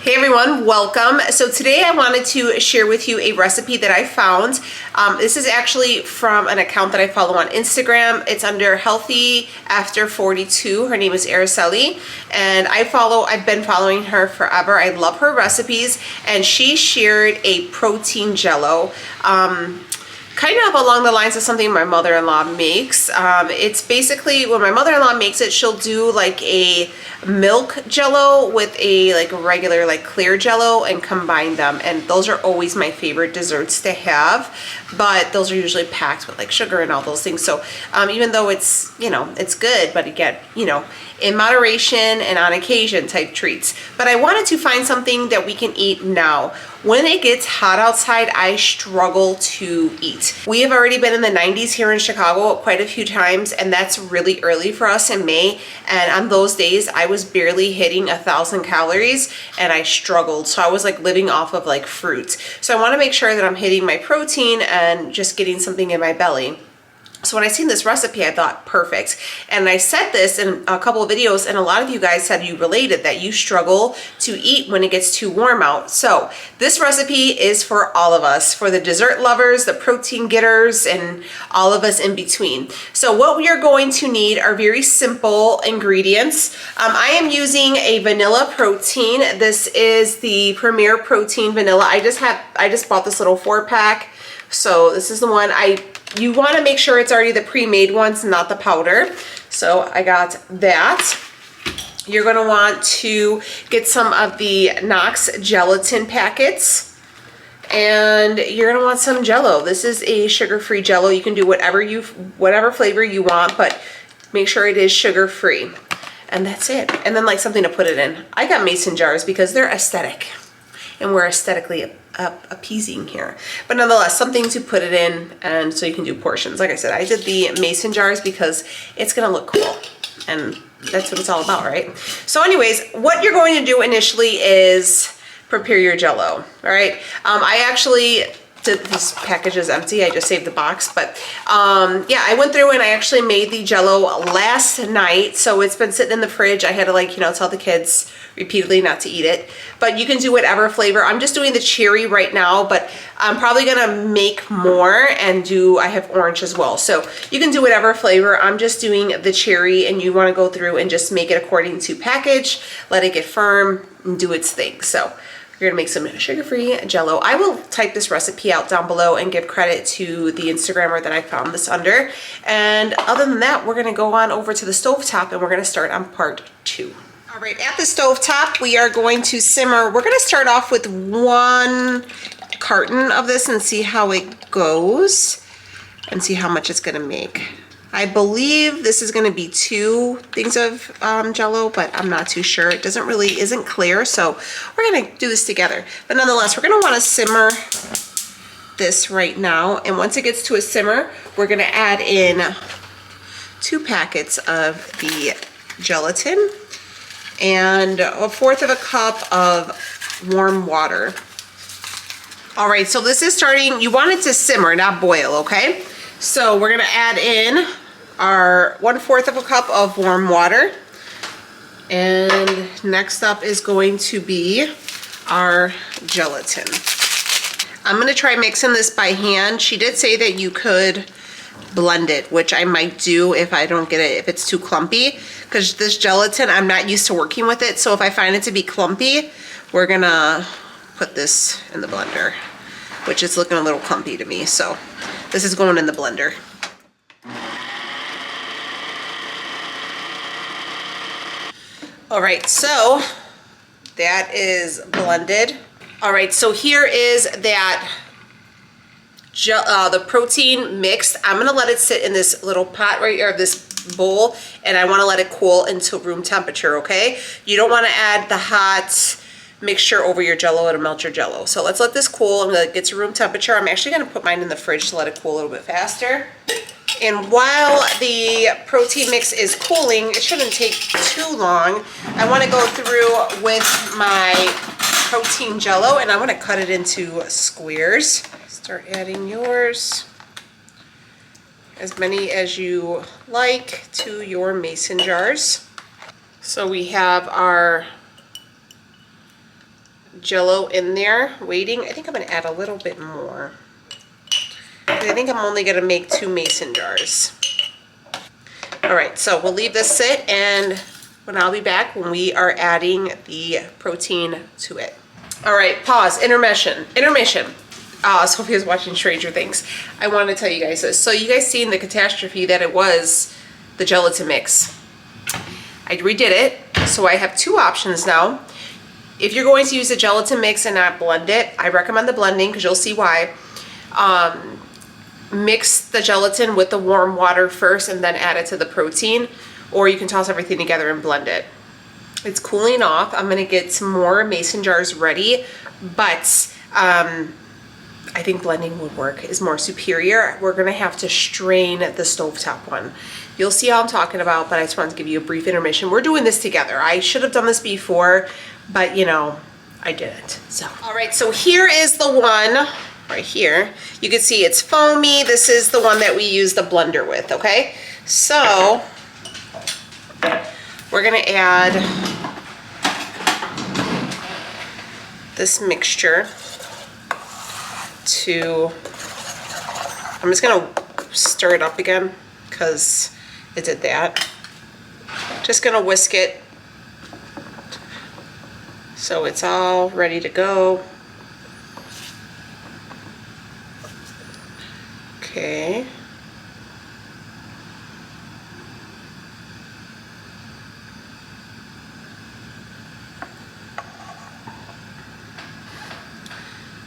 Hey everyone, welcome. So today I wanted to share with you a recipe that I found. This is actually from an account that I follow on Instagram. It's under Healthy After 42. Her name is Araceli, and I've been following her forever. I love her recipes, and she shared a protein jello. Kind of along the lines of something my mother-in-law makes. It's basically, when my mother-in-law makes it, she'll do like a milk jello with a like regular like clear jello and combine them, and those are always my favorite desserts to have, but those are usually packed with like sugar and all those things. So even though it's, you know, it's good, but again, you know, in moderation and on occasion type treats. But I wanted to find something that we can eat now. When it gets hot outside, I struggle to eat. We have already been in the 90s here in Chicago quite a few times, and that's really early for us in May. And on those days, I was barely hitting 1,000 calories and I struggled. So I was like living off of like fruit. So I want to make sure that I'm hitting my protein and just getting something in my belly. So when I seen this recipe, I thought perfect. And I said this in a couple of videos, and a lot of you guys said you related that you struggle to eat when it gets too warm out. So this recipe is for all of us, for the dessert lovers, the protein getters, and all of us in between. So what we are going to need are very simple ingredients. I am using a vanilla protein. This is the Premier Protein Vanilla. I just bought this little 4-pack. So this is the one you want to make sure it's already the pre-made ones, not the powder. So I got that. You're going to want to get some of the KNOX gelatin packets, and you're going to want some Jello. This is a sugar-free Jello. You can do whatever flavor you want, but make sure it is sugar-free. And that's it. And then like something to put it in. I got mason jars because they're aesthetic, and we're aesthetically appeasing here, but nonetheless something to put it in, and so you can do portions. Like I said, I did the mason jars because it's gonna look cool, and that's what it's all about, right? So anyways, what you're going to do initially is prepare your Jello. All right, I actually this package is empty. I just saved the box, but yeah, I went through and I actually made the Jello last night, so it's been sitting in the fridge. I had to, like, you know, tell the kids repeatedly not to eat it, but you can do whatever flavor. I'm just doing the cherry right now, but I'm probably gonna make more and I have orange as well, so you can do whatever flavor. I'm just doing the cherry, and you want to go through and just make it according to package, let it get firm and do its thing. So you're gonna make some sugar-free Jello. I will type this recipe out down below and give credit to the Instagrammer that I found this under. And other than that, we're gonna go on over to the stovetop, and we're gonna start on part 2. All right, at the stovetop, we are going to simmer. We're gonna start off with 1 carton of this and see how it goes and see how much it's gonna make. I believe this is going to be 2 things of Jello, but I'm not too sure. It isn't clear, so we're going to do this together. But nonetheless, we're going to want to simmer this right now, and once it gets to a simmer, we're going to add in 2 packets of the gelatin and 1/4 of a cup of warm water. All right, so this is starting. You want it to simmer, not boil, okay? So we're going to add in our 1/4 of a cup of warm water, and next up is going to be our gelatin. I'm going to try mixing this by hand. She did say that you could blend it, which I might do if I don't get it, if it's too clumpy, because this gelatin, I'm not used to working with it. So if I find it to be clumpy, we're gonna put this in the blender, which is looking a little clumpy to me. So this is going in the blender. All right, so that is blended. All right, so here is that the protein mixed. I'm gonna let it sit in this little pot right here, this bowl, and I wanna let it cool until room temperature, okay? You don't wanna add the hot mixture over your Jello, it'll melt your Jello. So let's let this cool and let it get to room temperature. I'm actually gonna put mine in the fridge to let it cool a little bit faster. And while the protein mix is cooling, it shouldn't take too long. I want to go through with my protein Jello, and I want to cut it into squares. Start adding yours, as many as you like, to your mason jars. So we have our Jello in there waiting. I think I'm gonna add a little bit more. I think I'm only gonna make 2 mason jars. All right, so we'll leave this sit, and when I'll be back when we are adding the protein to it. All right, pause, intermission. Sophia's watching Stranger Things. I want to tell you guys this. So you guys seen the catastrophe that it was the gelatin mix. I redid it, so I have 2 options now. If you're going to use the gelatin mix and not blend it, I recommend the blending because you'll see why. Mix the gelatin with the warm water first and then add it to the protein, or you can toss everything together and blend it. It's cooling off. I'm gonna get some more mason jars ready, but I think blending would work, is more superior. We're gonna have to strain the stovetop one. You'll see how I'm talking about, but I just wanted to give you a brief intermission. We're doing this together. I should have done this before, but you know, I didn't, so. All right, so here is the one right here. You can see it's foamy. This is the one that we use the blender with, okay? So we're gonna add this mixture to, I'm just gonna stir it up again because it did that. Just gonna whisk it so it's all ready to go. Okay.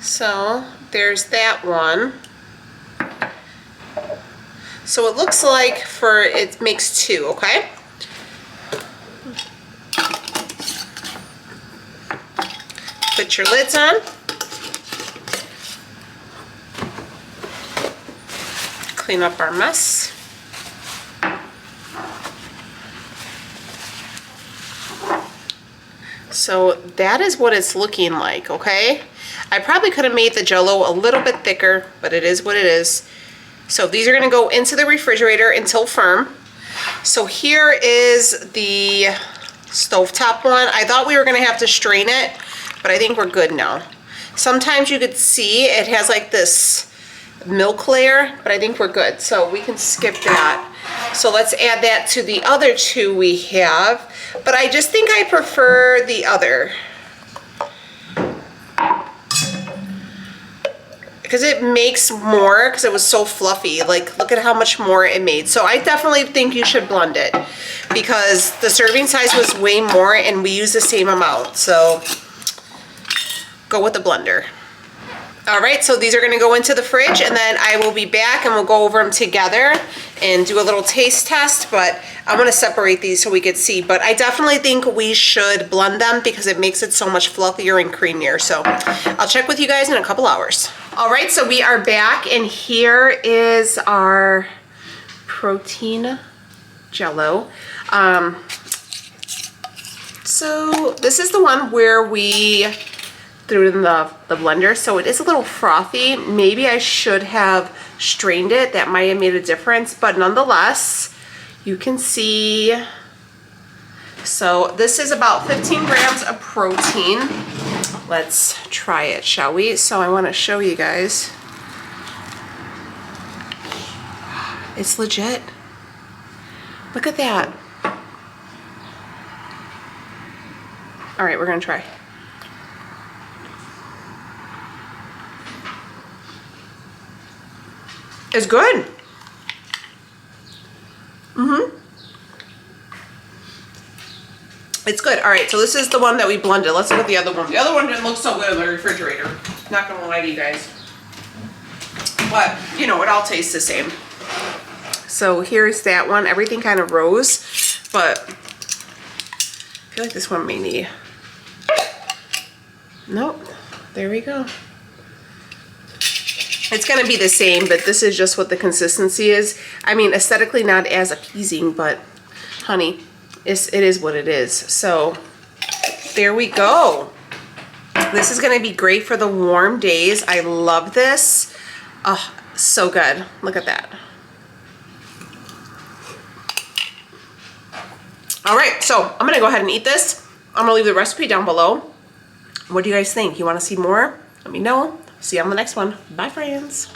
So there's that one. So it looks like it makes 2, okay? Put your lids on. Clean up our mess. So that is what it's looking like, okay? I probably could have made the Jello a little bit thicker, but it is what it is. So these are gonna go into the refrigerator until firm. So here is the stovetop one. I thought we were gonna have to strain it, but I think we're good now. Sometimes you could see it has like this milk layer, but I think we're good. So we can skip that. So let's add that to the other 2 we have, but I just think I prefer the other, because it makes more, because it was so fluffy. Like, look at how much more it made. So I definitely think you should blend it because the serving size was way more and we use the same amount. So go with the blender. All right, so these are gonna go into the fridge and then I will be back and we'll go over them together and do a little taste test, but I'm gonna separate these so we could see. But I definitely think we should blend them because it makes it so much fluffier and creamier. So I'll check with you guys in a couple hours. All right, so we are back and here is our protein Jello. So this is the one where we threw it in the blender, so it is a little frothy. Maybe I should have strained it. That might have made a difference, but nonetheless, you can see. So this is about 15 grams of protein. Let's try it, shall we? So I want to show you guys. It's legit. Look at that. All right, we're gonna try. It's good. It's good. All right, so this is the one that we blended. Let's look at the other one. The other one didn't look so good in the refrigerator. Not gonna lie to you guys. But, you know, it all tastes the same. So here's that one. Everything kind of rose, but I feel like this one may need. Nope. There we go. It's gonna be the same, but this is just what the consistency is. I mean, aesthetically not as appeasing, but honey, it is what it is. So there we go. This is gonna be great for the warm days. I love this. Oh, so good. Look at that. All right, so I'm gonna go ahead and eat this. I'm gonna leave the recipe down below. What do you guys think? You want to see more? Let me know. See you on the next one. Bye, friends.